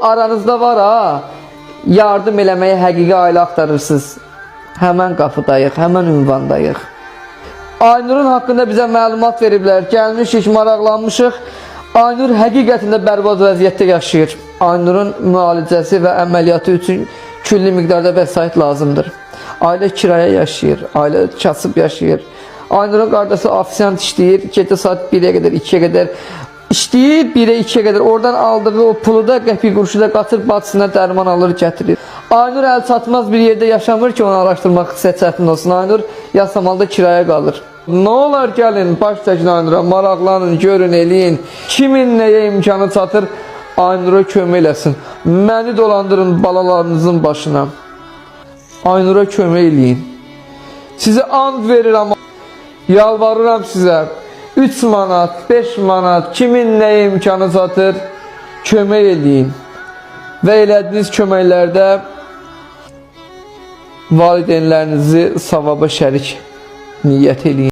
aranızda var ha, yardım eləməyə həqiqi ailə axtarırsınız. Həmən qapıdayıq, həmən ünvandayıq. Aynurun haqqında bizə məlumat veriblər. Gəlmişik, maraqlanmışıq. Aynur həqiqətində bərbad vəziyyətdə yaşayır. Aynurun müalicəsi və əməliyyatı üçün külli miqdarda vəsait lazımdır. Ailə kiraya yaşayır, ailə kasıb yaşayır. Aynurun qardaşı ofisiant işləyir, gecə saat 1-ə qədər, 2-yə qədər işləyir, 1-ə, 2-yə qədər. Oradan aldığı o pulu da, qəpik quruşu da qatır, bacısına dərman alır, gətirir. Aynur əl çatmaz bir yerdə yaşamır ki, onu araşdırmaq çətin olsun. Aynur yasamalda kiraya qalır. Nə olar gəlin, baş çəkin Aynura, maraqlanın, görün, eləyin. Kimin nəyə imkanı çatır, Aynura kömək eləsin. Məni dolandırın balalarınızın başına. Aynura kömək eləyin. Sizə and verirəm, yalvarıram sizə. 3 manat, 5 manat, kimin nəyə imkanı çatır, kömək eləyin. Və elədiyiniz köməklərdə valideynlərinizi savaba şərik niyyət eləyin.